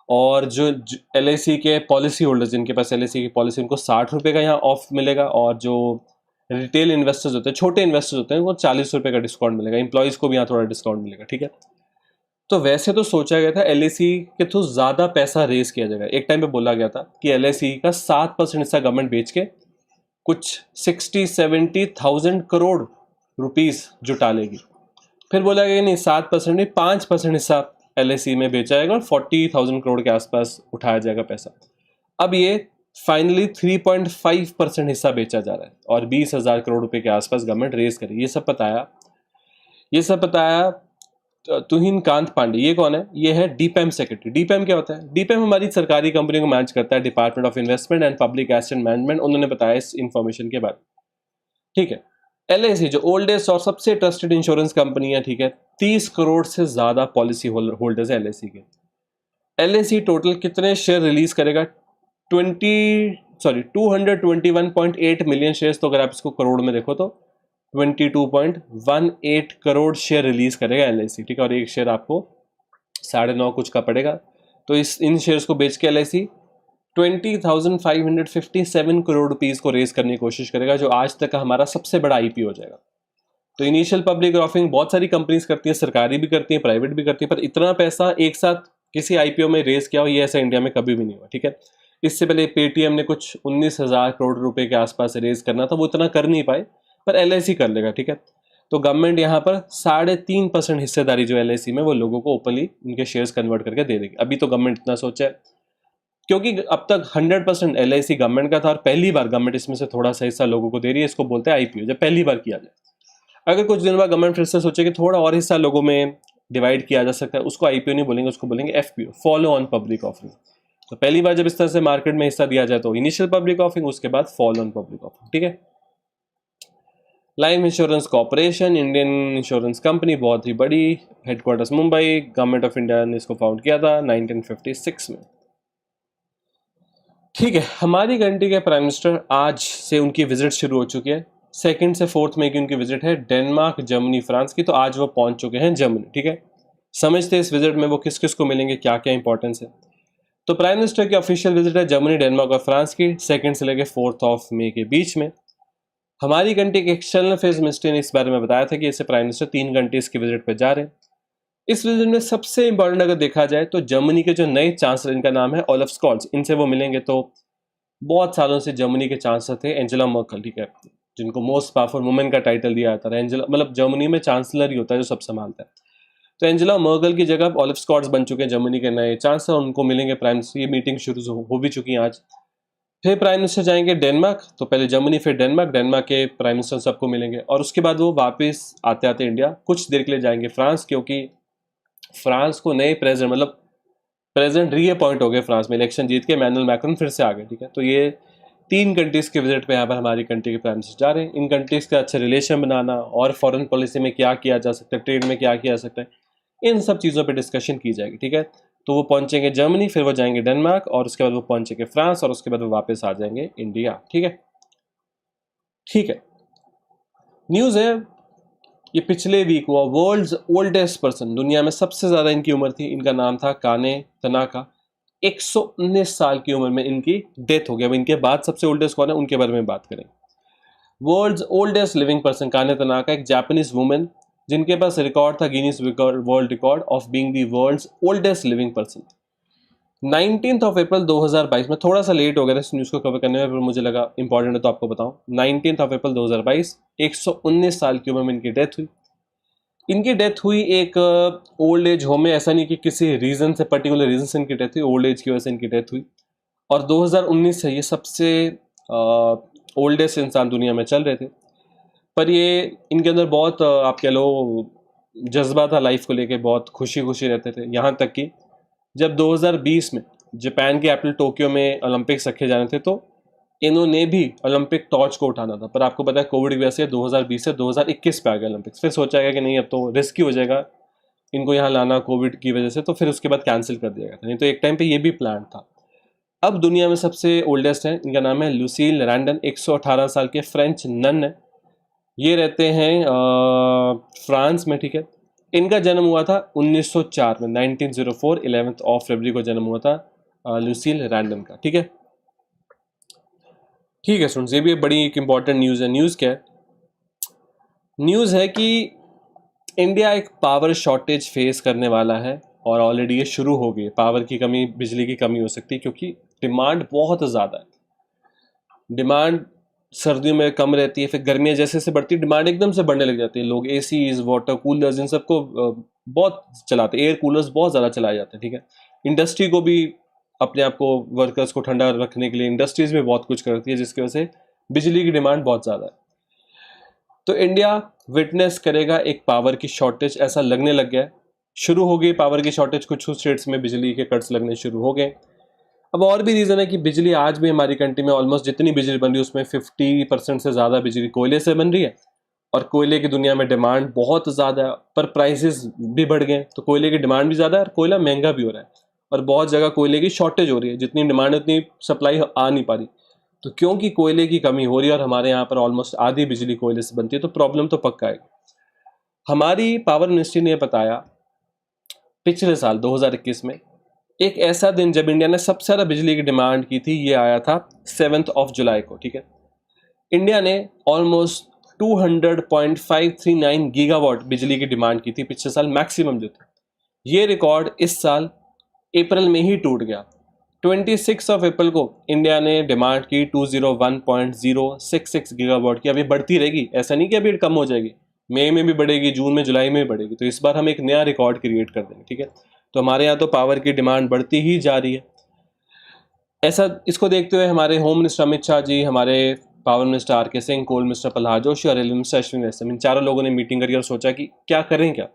और जो एलआईसी के पॉलिसी होल्डर्स, जिनके पास एलआईसी की पॉलिसी, उनको 60 रुपये का यहाँ ऑफ मिलेगा। और जो रिटेल इन्वेस्टर्स होते हैं, छोटे इन्वेस्टर्स होते हैं, उनको 40 रुपये का डिस्काउंट मिलेगा। इंप्लॉइज को भी यहाँ थोड़ा डिस्काउंट मिलेगा। ठीक है, तो वैसे तो सोचा गया था एलआईसी के थ्रू ज़्यादा पैसा रेज किया जाएगा। एक टाइम पे बोला गया था कि एलआईसी का 7% हिस्सा गवर्नमेंट बेच के कुछ 60-70 करोड़ रुपीस जुटा लेगी। फिर बोला गया नहीं, 7% नहीं, 5% हिस्सा एलआईसी में बेचा जाएगा और 40,000 करोड़ के आसपास उठाया जाएगा पैसा। अब ये फाइनली 3.5% हिस्सा बेचा जा रहा है और 20,000 करोड़ रुपए के आसपास गवर्नमेंट रेज करे। ये सब बताया तुहिन कांत पांडे। ये कौन है? ये है डीपैम सेक्रेटरी। डीपैम क्या होता है? डीपैम हमारी सरकारी कंपनी को मैनेज करता है, department of investment and public asset management. उन्होंने बताया इस इंफॉर्मेशन के बारे में। ठीक है, एलआईसी जो ओल्डेस्ट और सबसे ट्रस्टेड इंश्योरेंस कंपनी है, ठीक है, 30 करोड़ से ज्यादा पॉलिसी होल्डर्स है एलआईसी के। एलआईसी टोटल कितने शेयर रिलीज करेगा? 221.8 मिलियन शेयर्स। तो अगर आप इसको करोड़ में देखो तो 22.18 करोड़ शेयर रिलीज करेगा LIC, ठीक है, और एक शेयर आपको 9.5 कुछ का पड़ेगा। तो इन शेयर्स को बेच के LIC 20,557 करोड़ रुपीस को रेज करने की कोशिश करेगा, जो आज तक का हमारा सबसे बड़ा IPO हो जाएगा। तो इनिशियल पब्लिक ऑफरिंग बहुत सारी कंपनीज करती हैं, सरकारी भी करती हैं, प्राइवेट भी करती है, पर इतना पैसा एक साथ किसी IPO में रेज किया हो ये ऐसा इंडिया में कभी भी नहीं हुआ, ठीक है। इससे पहले पेटीएम ने कुछ 19,000 करोड़ रुपए के आसपास रेज करना था, वो इतना कर नहीं पाए, पर LIC कर लेगा, ठीक है। तो गवर्नमेंट यहाँ पर 3.5% हिस्सेदारी जो LIC में वो लोगों को ओपनली उनके शेयर्स कन्वर्ट करके दे देगी। अभी तो गवर्नमेंट इतना सोचा है क्योंकि अब तक 100% LIC गवर्नमेंट का था, और पहली बार गवर्नमेंट इसमें से थोड़ा सा हिस्सा लोगों को दे रही है। इसको बोलते हैं IPO, जब पहली बार किया जाए। अगर कुछ दिन बाद गवर्नमेंट फिर से सोचे कि थोड़ा और हिस्सा लोगों में डिवाइड किया जा सकता है, उसको IPO नहीं बोलेंगे, उसको बोलेंगे FPO, follow on public offering. तो पहली बार जब इस तरह से मार्केट में हिस्सा दिया जाए तो इनिशियल पब्लिक ऑफरिंग, उसके बाद फॉलो ऑन पब्लिक ऑफरिंग, ठीक है। Life insurance corporation, Indian insurance company, बहुत ही बड़ी, headquarters Mumbai, government of India ने इसको फाउंड किया था 1956 में, ठीक है। हमारी कंट्री के प्राइम मिनिस्टर आज से उनकी विजिट शुरू हो चुकी है। 2 से 4 मई की उनकी विजिट है डेनमार्क, जर्मनी, फ्रांस की। तो आज वो पहुंच चुके हैं जर्मनी, ठीक है। समझते हैं इस विजिट में वो किस किस को मिलेंगे, क्या क्या इंपॉर्टेंस है। तो प्राइम मिनिस्टर की ऑफिशियल विजिट है जर्मनी, डेनमार्क और फ्रांस की 2 से लेकर 4 मई के बीच में। हमारी कंट्री के एक्सटर्नल अफेयर्स मिनिस्टर ने इस बारे में बताया था कि इससे प्राइम मिनिस्टर 3 कंट्रीज की विजिट पर जा रहे हैं। इस विजिट में सबसे इंपॉर्टेंट अगर देखा जाए तो जर्मनी के जो नए चांसलर, इनका नाम है ओलाफ स्कॉल्स, इनसे वो मिलेंगे। तो बहुत सालों से जर्मनी के चांसलर थे एंजेला मर्केल, ठीक है, जिनको मोस्ट पावरफुल वुमेन का टाइटल दिया जाता है। एंजेला मतलब जर्मनी में चांसलर ही होता है जो सब संभालता है। तो एंजेला मर्केल की जगह ओलाफ स्कॉल्स बन चुके हैं जर्मनी के नए चांसलर, उनको मिलेंगे प्राइम मिनिस्टर। ये मीटिंग शुरू हो भी चुकी है आज। फिर प्राइम मिनिस्टर जाएंगे डेनमार्क, तो पहले जर्मनी फिर डेनमार्क, डेनमार्क के प्राइम मिनिस्टर सबको मिलेंगे, और उसके बाद वो वापस आते आते इंडिया कुछ देर के लिए जाएंगे फ्रांस, क्योंकि फ्रांस को नए प्रेसिडेंट मतलब प्रेसिडेंट रीअपॉइंट हो गए फ्रांस में, इलेक्शन जीत के इमैनुअल मैक्रोन फिर से आ गए, ठीक है। तो ये 3 कंट्रीज के विजिट पे यहाँ पर हमारी कंट्री के प्राइम मिनिस्टर जा रहे हैं। इन कंट्रीज का अच्छे रिलेशन बनाना और फॉरेन पॉलिसी में क्या किया जा सकता है, ट्रेड में क्या किया जा सकता है, इन सब चीज़ों पे डिस्कशन की जाएगी, ठीक है। तो वो पहुंचेंगे जर्मनी, फिर वो जाएंगे डेनमार्क, और उसके बाद वो पहुंचेंगे फ्रांस, और उसके बाद वो वापस आ जाएंगे इंडिया, ठीक है। ठीक है, न्यूज़ है ये पिछले वीक हुआ, वर्ल्ड्स ओल्डेस्ट पर्सन, दुनिया में सबसे ज़्यादा इनकी उम्र थी, इनका नाम था काने तनाका। 119 साल की उम्र में इनकी डेथ हो गई। अब इनके बाद सबसे ओल्डेस्ट कौन है उनके बारे में बात करें। World's oldest living person Kane Tanaka एक जापानीज वुमेन, जिनके पास रिकॉर्ड था Guinness world record of being the world's oldest living person. 19 April 2022 में, थोड़ा सा लेट हो गया इस न्यूज़ को कवर करने में, पर मुझे लगा इंपॉर्टेंट है तो आपको बताऊं। 19 अप्रैल 2022 119 साल की उम्र में इनकी डेथ हुई। इनकी डेथ हुई एक ओल्ड एज होम में। ऐसा नहीं कि किसी रीज़न से, पर्टिकुलर रीज़न से इनकी डेथ हुई, ओल्ड एज की वजह से इनकी डेथ हुई। और 2019 से ये सबसे ओल्डेस्ट इंसान दुनिया में चल रहे थे। पर ये इनके अंदर बहुत आप कह लो जज्बा था लाइफ को लेके, बहुत खुशी खुशी रहते थे। यहाँ तक कि जब 2020 में जापान के कैपिटल टोक्यो में ओलंपिक्स रखे जाने थे, तो इन्होंने भी ओलंपिक टॉर्च को उठाना था, पर आपको पता है कोविड की वजह से 2020 से 2021 पे आ गया ओलंपिक्स। फिर सोचा गया कि नहीं, अब तो रिस्की हो जाएगा इनको यहाँ लाना कोविड की वजह से, तो फिर उसके बाद कैंसिल कर दिया गया था। नहीं तो एक टाइम पे ये भी प्लान था। अब दुनिया में सबसे ओल्डेस्ट है, इनका नाम है लुसील रैंडन, 118 साल के फ्रेंच नन है। ये रहते हैं फ्रांस में, ठीक है। इनका जन्म हुआ था 1904 में, 1904 11 फरवरी को जन्म हुआ था लुसील रैंडन का, ठीक है। ठीक है स्टूडेंट्स, ये भी बड़ी एक इंपॉर्टेंट न्यूज़ है। न्यूज़ क्या है? न्यूज़ है कि इंडिया एक पावर शॉर्टेज फेस करने वाला है, और ऑलरेडी ये शुरू हो गई है। पावर की कमी, बिजली की कमी हो सकती है, क्योंकि डिमांड बहुत ज़्यादा है। डिमांड सर्दियों में कम रहती है, फिर गर्मियाँ जैसे जैसे बढ़ती है डिमांड एकदम से बढ़ने लग जाती है। लोग एसीज, वाटर कूलर्स, इन सबको बहुत चलाते हैं, एयर कूलर्स बहुत ज़्यादा चलाए जाते हैं, ठीक है। इंडस्ट्री को भी अपने आप को, वर्कर्स को ठंडा रखने के लिए इंडस्ट्रीज में बहुत कुछ करती है, जिसकी वजह से बिजली की डिमांड बहुत ज़्यादा है। तो इंडिया विटनेस करेगा एक पावर की शॉर्टेज, ऐसा लगने लग गया है। शुरू हो गई पावर की शॉर्टेज, कुछ स्टेट्स में बिजली के कट्स लगने शुरू हो गए। अब और भी रीज़न है कि बिजली आज भी हमारी कंट्री में ऑलमोस्ट जितनी बिजली बन रही है उसमें 50% से ज़्यादा बिजली कोयले से बन रही है, और कोयले की दुनिया में डिमांड बहुत ज़्यादा है, पर प्राइसेस भी बढ़ गए। तो कोयले की डिमांड भी ज़्यादा है और कोयला महंगा भी हो रहा है, और बहुत जगह कोयले की शॉर्टेज हो रही है। जितनी डिमांड है उतनी सप्लाई आ नहीं पा रही। तो क्योंकि कोयले की कमी हो रही है और हमारे यहाँ पर ऑलमोस्ट आधी बिजली कोयले से बनती है, तो प्रॉब्लम तो पक्का आएगी। हमारी पावर मिनिस्ट्री ने बताया पिछले साल 2021 में एक ऐसा दिन जब इंडिया ने सबसे ज़्यादा बिजली की डिमांड की थी, ये आया था 7 जुलाई को, ठीक है। इंडिया ने ऑलमोस्ट 200.539 गीगावाट बिजली की डिमांड की थी पिछले साल, मैक्सिमम जो था। ये रिकॉर्ड इस साल अप्रैल में ही टूट गया। 26 अप्रैल को इंडिया ने डिमांड की 201.066 गीगावाट की। अभी बढ़ती रहेगी, ऐसा नहीं कि अभी कम हो जाएगी, मई में भी बढ़ेगी, जून में, जुलाई में भी बढ़ेगी। तो इस बार हम एक नया रिकॉर्ड क्रिएट कर देंगे, ठीक है। तो हमारे यहाँ तो पावर की डिमांड बढ़ती ही जा रही है। ऐसा इसको देखते हुए हमारे होम मिनिस्टर अमित शाह जी, हमारे पावर मिनिस्टर आर.के. सिंह, कोल मिनिस्टर प्रहलाद जोशी और रेलवे मिनिस्टर अश्विनी वैष्णव, इन चारों लोगों ने मीटिंग करी और सोचा कि क्या करें, क्या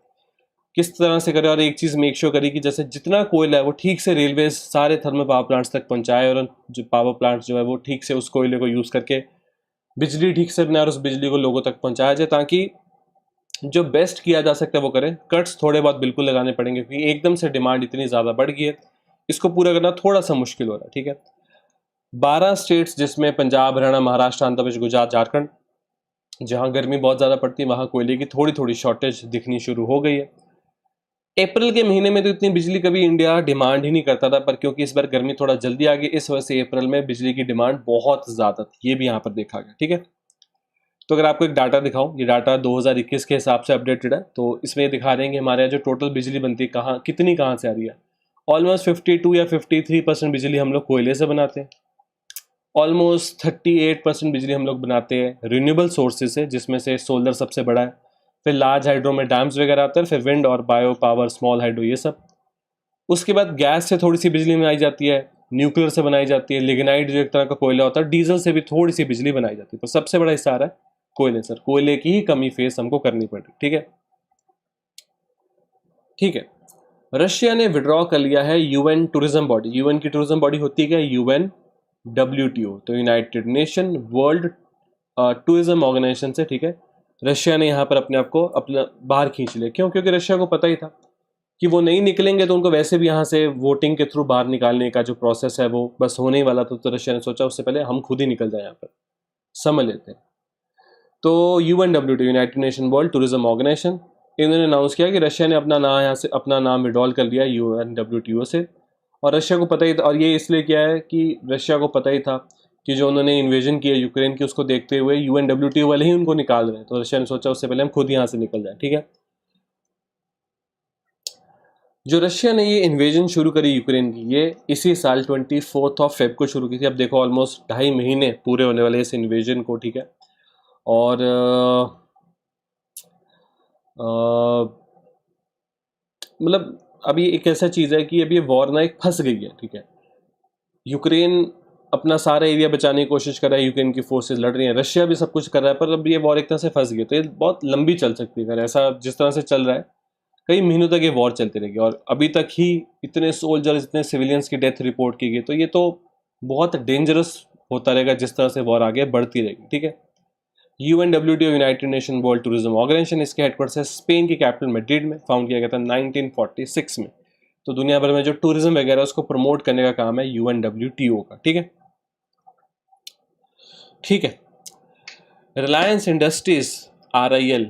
किस तरह से करें। और एक चीज़ मेक श्योर करी कि जैसे जितना कोयला है वो ठीक से रेलवे सारे थर्मल पावर प्लांट्स तक पहुंचाए, और जो पावर प्लांट्स जो है वो ठीक से उस कोयले को यूज़ करके बिजली ठीक से बनाए और उस बिजली को लोगों तक पहुंचाया जाए, ताकि जो बेस्ट किया जा सकता है वो करें। कट्स थोड़े बहुत बिल्कुल लगाने पड़ेंगे, क्योंकि एकदम से डिमांड इतनी ज़्यादा बढ़ गई है, इसको पूरा करना थोड़ा सा मुश्किल हो रहा है, ठीक है। 12 स्टेट्स जिसमें पंजाब, हरियाणा, महाराष्ट्र, आंध्र प्रदेश, गुजरात, झारखंड, जहाँ गर्मी बहुत ज़्यादा पड़ती है वहाँ कोयले की थोड़ी थोड़ी शॉर्टेज दिखनी शुरू हो गई है। अप्रैल के महीने में तो इतनी बिजली कभी इंडिया डिमांड ही नहीं करता था, पर क्योंकि इस बार गर्मी थोड़ा जल्दी आ गई, इस वजह से अप्रैल में बिजली की डिमांड बहुत ज़्यादा थी। ये भी यहाँ पर देखा गया, ठीक है। तो अगर आपको एक डाटा दिखाऊं, ये डाटा 2021 के हिसाब से अपडेटेड है, तो इसमें ये दिखा रहे हैं कि हमारे यहाँ जो टोटल बिजली बनती है कहाँ से आ रही है। ऑलमोस्ट 52 या 53% बिजली हम लोग कोयले से बनाते हैं। ऑलमोस्ट 38% बिजली हम लोग बनाते हैं रिन्यूएबल सोर्सेज से, जिसमें से सोलर सबसे बड़ा है, फिर लार्ज हाइड्रो में डैम्स वगैरह आते हैं, फिर विंड और बायो पावर, स्मॉल हाइड्रो, ये सब। उसके बाद गैस से थोड़ी सी बिजली बनाई जाती है, न्यूक्लियर से बनाई जाती है, लिग्नाइट जो एक तरह का कोयला होता है, डीजल से भी थोड़ी सी बिजली बनाई जाती है। तो सबसे बड़ा हिस्सा आ रहा है कोयले सर, कोयले की ही कमी फेस हमको करनी पड़ रही, ठीक है। ठीक है, रशिया ने विड्रॉ कर लिया है यूएन टूरिज्म बॉडी। यूएन की टूरिज्म बॉडी होती है क्या? यूएन WTO, तो United Nation World Tourism Organisation से, ठीक है। रशिया ने यहाँ पर अपने आप को अपना बाहर खींच लिया। क्यों? क्योंकि रशिया को पता ही था कि वो नहीं निकलेंगे तो उनको वैसे भी यहाँ से वोटिंग के थ्रू बाहर निकालने का जो प्रोसेस है वो बस होने ही वाला था। तो रशिया ने सोचा उससे पहले हम खुद ही निकल जाए, यहाँ पर समझ लेते हैं। तो UNWTO, United Nation World Tourism Organisation, इन्होंने अनाउंस किया कि रशिया ने अपना नाम यहाँ से अपना नाम विड्रॉल कर लिया UNWTO से। और रशिया को पता ही था, और ये इसलिए किया है कि रशिया को पता ही था कि जो उन्होंने इन्वेजन किया यूक्रेन की, उसको देखते हुए UNWTO वाले ही उनको निकाल रहे हैं। तो रशिया ने सोचा उससे पहले हम खुद यहाँ से निकल जाए, ठीक है। जो रशिया ने ये इन्वेजन शुरू करी यूक्रेन की, ये इसी साल 24 फेब को शुरू की थी। अब देखो ऑलमोस्ट 2.5 महीने पूरे होने वाले इस इन्वेजन को, ठीक है। और मतलब अभी एक ऐसा चीज़ है कि अभी ये वॉर ना एक फंस गई है, ठीक है। यूक्रेन अपना सारा एरिया बचाने की कोशिश कर रहा है, यूक्रेन की फोर्सेस लड़ रही हैं, रशिया भी सब कुछ कर रहा है, पर अब ये वॉर एक तरह से फंस गई। तो ये बहुत लंबी चल सकती है, अगर ऐसा जिस तरह से चल रहा है कई महीनों तक ये वॉर चलती रहेगी। और अभी तक ही इतने सोल्जर्स, इतने सिविलियंस की डेथ रिपोर्ट की गई, तो ये तो बहुत डेंजरस होता रहेगा जिस तरह से वॉर आगे बढ़ती रहेगी, ठीक है। UNWTO, United Nation World Tourism Organisation, इसके हेडक्वार्टर है स्पेन की कैपिटल मैड्रिड में, फाउंड किया गया था 1946 में। तो दुनिया भर में जो टूरिज्म वगैरह उसको प्रमोट करने का काम है UNWTO का, ठीक है। ठीक है, रिलायंस इंडस्ट्रीज RIL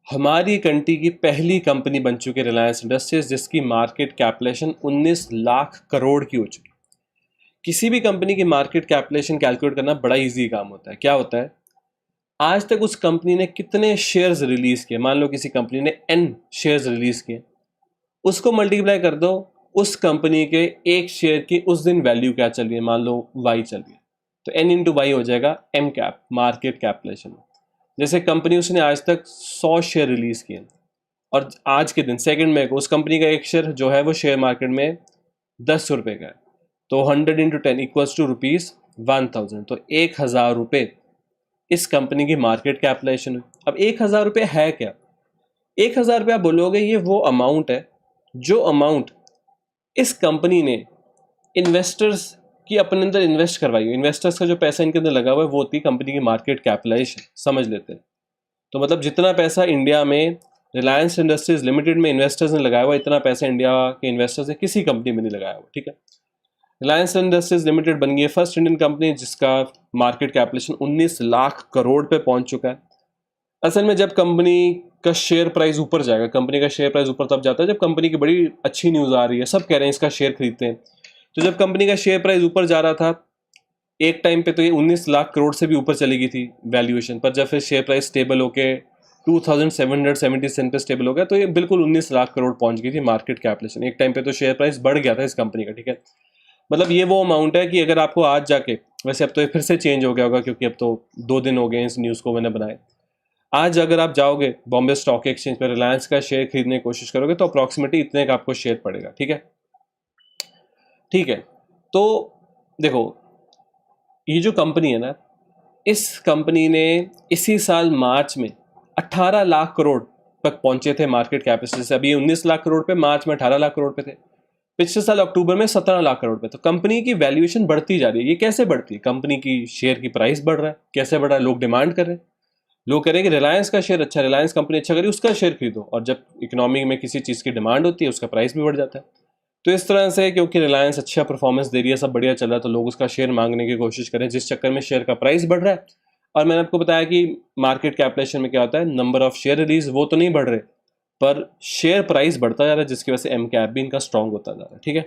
हमारी कंट्री की पहली कंपनी बन चुकी है, रिलायंस इंडस्ट्रीज, जिसकी मार्केट कैपिटलाइजेशन 19 लाख करोड़ की हो चुकी। किसी भी कंपनी की मार्केट कैपिटलाइजेशन कैलकुलेट करना बड़ा इजी काम होता है। क्या होता है, आज तक उस कंपनी ने कितने शेयर्स रिलीज किए, मान लो किसी कंपनी ने N शेयर्स रिलीज किए, उसको मल्टीप्लाई कर दो उस कंपनी के एक शेयर की उस दिन वैल्यू क्या चल रही है, मान लो Y चल रही है, तो N इंटू वाई हो जाएगा M कैप, मार्केट कैपिटलाइजेशन। जैसे कंपनी उसने आज तक 100 शेयर रिलीज किए और आज के दिन सेकंड में उस कंपनी का एक शेयर जो है वो शेयर मार्केट में 10 रुपये का है, तो 100 इंटू 10 इक्वल्स टू ₹1000, तो 1000 रुपये इस कंपनी की मार्केट कैपिटलाइजेशन हुई। अब 1000 रुपये है क्या? 1000 रुपये आप बोलोगे ये वो अमाउंट है जो अमाउंट इस कंपनी ने इन्वेस्टर्स की अपने अंदर इन्वेस्ट करवाई है। इन्वेस्टर्स का जो पैसा इनके अंदर लगा हुआ है वो होती है कंपनी की मार्केट कैपिटलाइजेशन, समझ लेते हैं। तो मतलब जितना पैसा इंडिया में रिलायंस इंडस्ट्रीज लिमिटेड में इन्वेस्टर्स ने लगाया हुआ, इतना पैसा इंडिया के इन्वेस्टर्स ने किसी कंपनी में नहीं लगाया हुआ, ठीक है। रिलायंस इंडस्ट्रीज लिमिटेड बन गई है फर्स्ट इंडियन कंपनी जिसका मार्केट कैपिटलाइजेशन 19 लाख करोड़ पे पहुंच चुका है। असल में जब कंपनी का शेयर प्राइस ऊपर जाएगा, कंपनी का शेयर प्राइस ऊपर तब जाता है जब कंपनी की बड़ी अच्छी न्यूज़ आ रही है, सब कह रहे हैं इसका शेयर खरीदते हैं। तो जब कंपनी का शेयर प्राइस ऊपर जा रहा था एक टाइम पे, तो ये 19 लाख करोड़ से भी ऊपर चली गई थी वैल्यूएशन पर। जब फिर शेयर प्राइस स्टेबल होके 2770 पे स्टेबल हो गया, तो ये बिल्कुल 19 लाख करोड़ पहुंच गई थी मार्केट कैपिटलाइजेशन। एक टाइम पे तो शेयर प्राइस बढ़ गया था इस कंपनी का, ठीक है। मतलब ये वो अमाउंट है कि अगर आपको आज जाके, वैसे अब तो ये फिर से चेंज हो गया होगा क्योंकि अब तो 2 दिन हो गए इस न्यूज़ को मैंने बनाए। आज अगर आप जाओगे बॉम्बे स्टॉक एक्सचेंज पर रिलायंस का शेयर खरीदने की कोशिश करोगे तो अप्रॉक्सीमेटली इतने का आपको शेयर पड़ेगा, ठीक है। ठीक है, तो देखो ये जो कंपनी है ना, इस कंपनी ने इसी साल मार्च में 18 लाख करोड़ तक पहुंचे थे मार्केट कैपिटल से। अभी 19 लाख करोड़ पे, मार्च में 18 लाख करोड़ पे थे। पिछले साल अक्टूबर में 17 लाख करोड़ पे। तो कंपनी की वैल्यूएशन बढ़ती जा रही है। ये कैसे बढ़ती है? कंपनी की शेयर की प्राइस बढ़ रहा है। कैसे बढ़ रहा है? लोग डिमांड कर रहे हैं। लोग कह रहे हैं कि रिलायंस का शेयर अच्छा, रिलायंस कंपनी अच्छा करी, उसका शेयर खरीदो। और जब इकोनॉमी में किसी चीज़ की डिमांड होती है उसका प्राइस भी बढ़ जाता है। तो इस तरह से क्योंकि रिलायंस अच्छा परफॉर्मेंस दे रही है, सब बढ़िया चल रहा है, तो लोग उसका शेयर मांगने की कोशिश करें, जिस चक्कर में शेयर का प्राइस बढ़ रहा है। और मैंने आपको बताया कि मार्केट कैपिटलाइजेशन में क्या होता है, नंबर ऑफ शेयर रिलीज वो तो नहीं बढ़ रहे, पर शेयर प्राइस बढ़ता जा रहा है, जिसकी वजह से एम कैप भी इनका स्ट्रॉन्ग होता जा रहा है, ठीक है।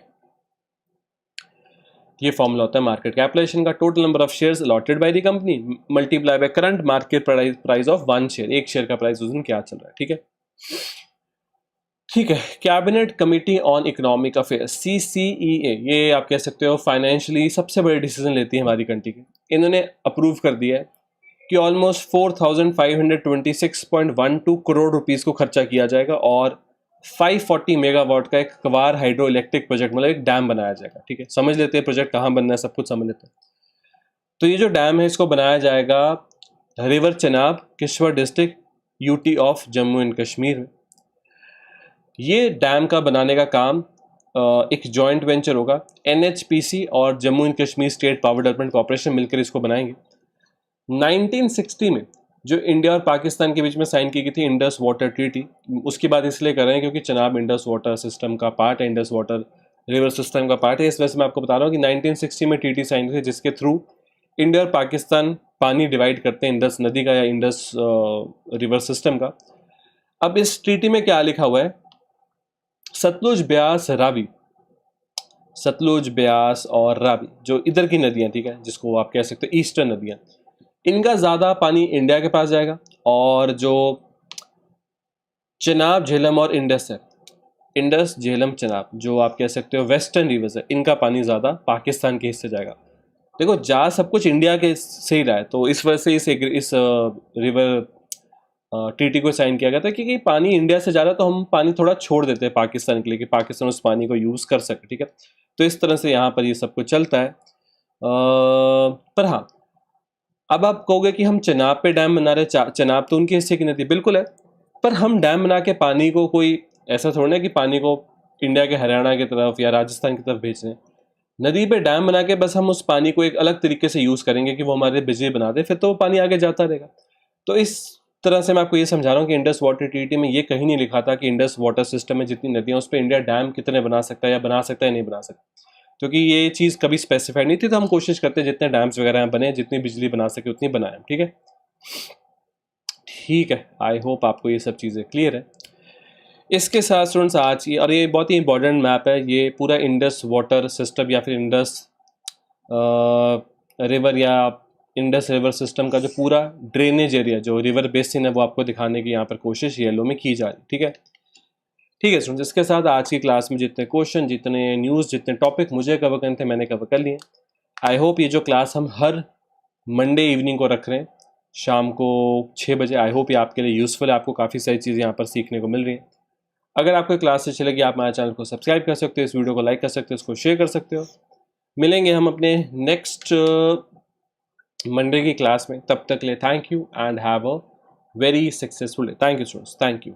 ये फॉर्मूला होता है मार्केट कैपिटलाइजेशन का, total number of shares allotted by the company multiply by current market price of one share. एक शेयर का प्राइस उस दिन क्या चल रहा है, ठीक है। ठीक है, cabinet committee on economic affairs CCEA, ये आप कह सकते हो फाइनेंशियली सबसे बड़े डिसीजन लेती है हमारी कंट्री की। इन्होंने अप्रूव कर दिया है कि ऑलमोस्ट 4526.12 करोड़ रुपीस को खर्चा किया जाएगा और 540 मेगावाट का एक कवार हाइड्रो इलेक्ट्रिक प्रोजेक्ट, मतलब एक डैम बनाया जाएगा, ठीक है। समझ लेते हैं प्रोजेक्ट कहाँ बनना है, सब कुछ समझ लेते हैं। तो ये जो डैम है इसको बनाया जाएगा river Chenab, Kishtwar district, UT of Jammu and Kashmir में। ये डैम का बनाने का काम एक जॉइंट वेंचर होगा, NHPC और Jammu and Kashmir state power development corporation मिलकर इसको बनाएंगे। 1960 में जो इंडिया और पाकिस्तान के बीच में साइन की गई थी इंडस वाटर ट्रीटी, उसकी बात इसलिए कर रहे हैं क्योंकि चनाब इंडस वाटर सिस्टम का पार्ट है, इंडस वाटर रिवर सिस्टम का पार्ट है। इस वजह से मैं आपको बता रहा हूँ कि 1960 में ट्रीटी साइन हुई थी, जिसके थ्रू इंडिया और पाकिस्तान पानी डिवाइड करते हैं इंडस नदी का या इंडस रिवर सिस्टम का। अब इस ट्रीटी में क्या लिखा हुआ है, सतलुज, ब्यास, रावी, सतलुज, ब्यास और रावी जो इधर की नदियां, ठीक है, जिसको आप कह सकते हो ईस्टर्न नदियां, इनका ज़्यादा पानी इंडिया के पास जाएगा। और जो चनाब, झेलम और इंडस है, इंडस, झेलम, चनाब, जो आप कह सकते हो वेस्टर्न रिवर्स है, इनका पानी ज़्यादा पाकिस्तान के हिस्से जाएगा। देखो जा सब कुछ इंडिया के से ही रहा है, तो इस वजह से इस रिवर ट्रीटी को साइन किया गया था कि पानी इंडिया से जा रहा है तो हम पानी थोड़ा छोड़ देते हैं पाकिस्तान के लिए कि पाकिस्तान उस पानी को यूज़ कर सके, ठीक है। तो इस तरह से यहाँ पर ये सब कुछ चलता है। पर हाँ, अब आप कहोगे कि हम चनाब पे डैम बना रहे, चनाब तो उनके हिस्से की नदी बिल्कुल है, पर हम डैम बना के पानी को, कोई ऐसा थोड़ा ना कि पानी को इंडिया के हरियाणा की तरफ या राजस्थान की तरफ भेज रहे हैं। नदी पे डैम बना के बस हम उस पानी को एक अलग तरीके से यूज़ करेंगे कि वो हमारे बिजली बना दे, फिर तो वो पानी आगे जाता रहेगा। तो इस तरह से मैं आपको ये समझा रहा हूँ कि इंडस वाटर ट्रीटी में ये कहीं नहीं लिखा था कि इंडस वाटर सिस्टम में जितनी नदियाँ उस पर इंडिया डैम कितने बना सकता है या बना सकता है नहीं बना सकता, क्योंकि ये चीज़ कभी स्पेसिफाइड नहीं थी। तो हम कोशिश करते हैं जितने डैम्स वगैरह बने, जितनी बिजली बना सके उतनी बनाएं, ठीक है। ठीक है, आई होप आपको ये सब चीज़ें क्लियर है। इसके साथ स्टूडेंट्स आज की, और ये बहुत ही इंपॉर्टेंट मैप है, ये पूरा इंडस वाटर सिस्टम या फिर इंडस रिवर या इंडस रिवर सिस्टम का जो पूरा ड्रेनेज एरिया, जो रिवर बेसिन है, वो आपको दिखाने की यहाँ पर कोशिश येलो में की जा रही है, ठीक है। ठीक है स्टूडेंट्स, इसके साथ आज की क्लास में जितने क्वेश्चन, जितने न्यूज़, जितने टॉपिक मुझे कवर करने थे मैंने कवर कर लिए। आई होप ये जो क्लास हम हर मंडे इवनिंग को रख रहे हैं शाम को 6 बजे, आई होप ये आपके लिए यूज़फुल है, आपको काफ़ी सारी चीज़ें यहाँ पर सीखने को मिल रही हैं। अगर आपको क्लास अच्छी लगी, आप हमारे चैनल को सब्सक्राइब कर सकते हो, इस वीडियो को लाइक कर सकते हो, इसको शेयर कर सकते हो। मिलेंगे हम अपने नेक्स्ट मंडे की क्लास में, तब तक ले thank you and have a very successful day. Thank you students, thank you.